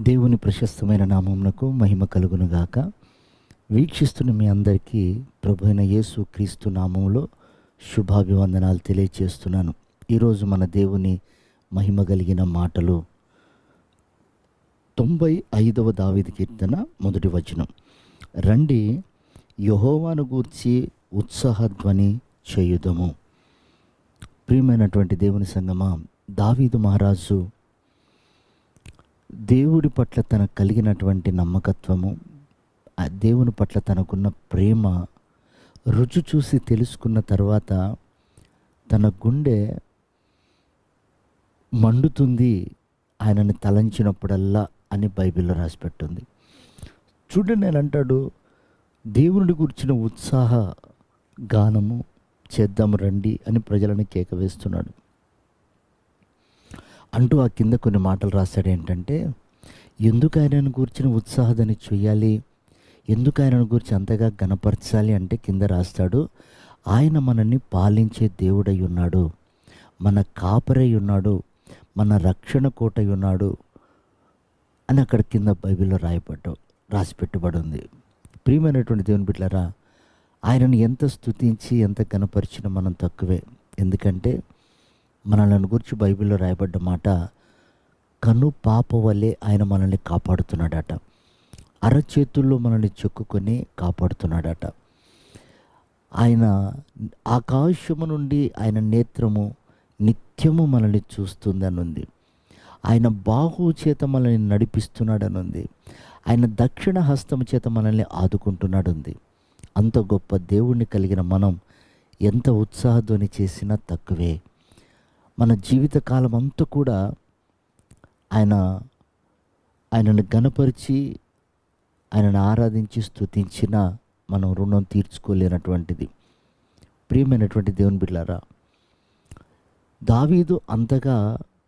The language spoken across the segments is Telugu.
దేవుని ప్రశస్తమైన నామమునకు మహిమ కలుగునుగాక. వీక్షిస్తున్న మీ అందరికీ ప్రభువైన యేసు క్రీస్తు నామములో శుభాభివందనాలు తెలియచేస్తున్నాను. ఈరోజు మన దేవుని మహిమ కలిగిన మాటలు 95వ దావీదు కీర్తన 1వ వచనం. రండి, యెహోవాను గూర్చి ఉత్సాహధ్వని చేయుదము. ప్రియమైనటువంటి దేవుని సంగమా, దావీదు మహారాజు దేవుడి పట్ల తనకు కలిగినటువంటి నమ్మకత్వము, ఆ దేవుని పట్ల తనకున్న ప్రేమ రుచి చూసి తెలుసుకున్న తర్వాత తన గుండె మండుతుంది ఆయనని తలంచినప్పుడల్లా అని బైబిల్లో రాసిపెట్టుంది. చూడండి, నేను అంటాడు, దేవుని గురించిన ఉత్సాహ గానము చేద్దాం రండి అని ప్రజలను కేక వేస్తున్నాడు. అంటూ ఆ కింద కొన్ని మాటలు రాశాడు. ఏంటంటే, ఎందుకు ఆయనను గురించిన ఉత్సాహదని చేయాలి, ఎందుకు ఆయనను గురించి అంతగా గణపరచాలి అంటే కింద రాస్తాడు, ఆయన మనల్ని పాలించే దేవుడై ఉన్నాడు, మన కాపరై ఉన్నాడు, మన రక్షణ కోటై ఉన్నాడు అని అక్కడ కింద బైబిల్లో రాసి పెట్టుబడి ఉంది. ప్రియమైనటువంటి దేవుని బిడ్డలారా, ఆయనను ఎంత స్తుతించి ఎంత గణపరిచినా మనం తక్కువే. ఎందుకంటే మనల్ని గురించి బైబిల్లో రాయబడ్డ మాట, కను పాప వలె ఆయన మనల్ని కాపాడుతున్నాడట, అరచేతుల్లో మనల్ని చెక్కుకొని కాపాడుతున్నాడట. ఆయన ఆకాశము నుండి ఆయన నేత్రము నిత్యము మనల్ని చూస్తుందని ఉంది. ఆయన బాహు చేత మనల్ని నడిపిస్తున్నాడని ఉంది. ఆయన దక్షిణ హస్తము చేత మనల్ని ఆదుకుంటున్నాడు ఉంది. అంత గొప్ప దేవుణ్ణి కలిగిన మనం ఎంత ఉత్సాహధ్వని చేసినా తక్కువే. మన జీవితకాలం అంతా కూడా ఆయనను గణపరిచి ఆయనను ఆరాధించి స్తుతించిన మనం రుణం తీర్చుకోలేనటువంటిది. ప్రియమైనటువంటి దేవుని బిడ్డలారా, దావీదు అంతగా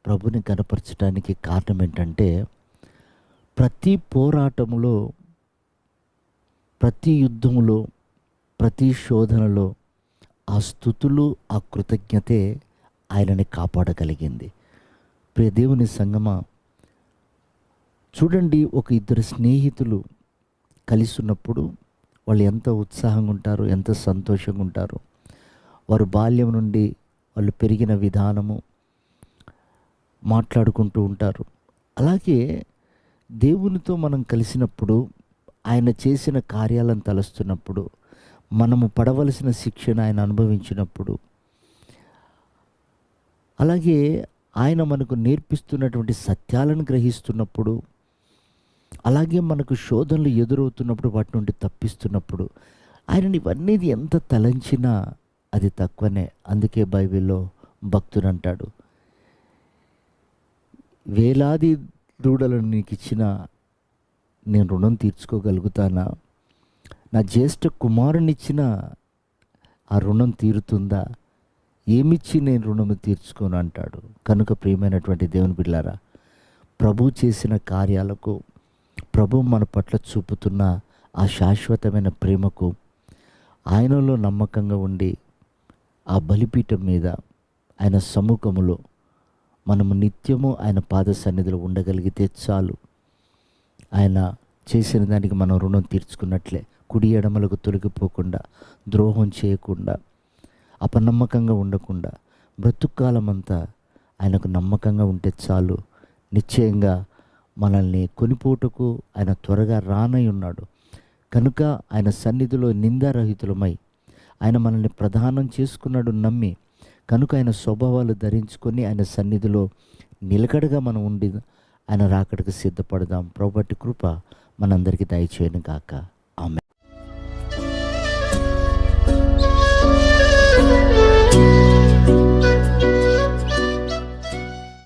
ప్రభుని గణపరచడానికి కారణం ఏంటంటే, ప్రతి పోరాటములో, ప్రతి యుద్ధములో, ప్రతి శోధనలో ఆ స్తుతులు, ఆ కృతజ్ఞతే ఆయనని కాపాడగలిగింది. ప్రియ దేవుని సంగమా, చూడండి, ఒక ఇద్దరు స్నేహితులు కలిసి ఉన్నప్పుడు వాళ్ళు ఎంత ఉత్సాహంగా ఉంటారు, ఎంత సంతోషంగా ఉంటారు. వారు బాల్యం నుండి వాళ్ళు పెరిగిన విధానము మాట్లాడుకుంటూ ఉంటారు. అలాగే దేవునితో మనం కలిసినప్పుడు, ఆయన చేసిన కార్యాలను తలుస్తున్నప్పుడు, మనము పడవలసిన శిక్షణ ఆయన అనుభవించినప్పుడు, అలాగే ఆయన మనకు నేర్పిస్తున్నటువంటి సత్యాలను గ్రహిస్తున్నప్పుడు, అలాగే మనకు శోధనలు ఎదురవుతున్నప్పుడు, వాటి నుండి తప్పిస్తున్నప్పుడు, ఆయనని ఇవన్నీ ఎంత తలంచినా అది తక్కువనే. అందుకే బైబిల్లో భక్తుడు అంటాడు, వేలాది దూడలను నీకు ఇచ్చిన నేను రుణం తీర్చుకోగలుగుతానా? నా జ్యేష్ఠ కుమారునిచ్చిన ఆ రుణం తీరుతుందా? ఏమిచ్చి నేను రుణము తీర్చుకోను అంటాడు. కనుక ప్రియమైనటువంటి దేవుని బిడ్డలారా, ప్రభు చేసిన కార్యాలకు, ప్రభు మన పట్ల చూపుతున్న ఆ శాశ్వతమైన ప్రేమకు, ఆయనలో నమ్మకంగా ఉండి ఆ బలిపీఠం మీద ఆయన సముఖములో మనము నిత్యము ఆయన పాద సన్నిధిలో ఉండగలిగితే చాలు. ఆయన చేసిన దానికి మనం రుణం తీర్చుకున్నట్లే. కుడి ఎడమలకు తొలగిపోకుండా, ద్రోహం చేయకుండా, అపనమ్మకంగా ఉండకుండా, బ్రతుక్కాలం అంతా ఆయనకు నమ్మకంగా ఉంటే చాలు. నిశ్చయంగా మనల్ని కొనిపోటుకు ఆయన త్వరగా రానై ఉన్నాడు. కనుక ఆయన సన్నిధిలో నిందారహితులమై ఆయన మనల్ని ప్రదానం చేసుకున్నాడు నమ్మి, కనుక ఆయన స్వభావాలు ధరించుకొని ఆయన సన్నిధిలో నిలకడగా మనం ఉండి ఆయన రాకడకు సిద్ధపడదాం. ప్రభువటి కృప మనందరికీ దయచేయను గాక.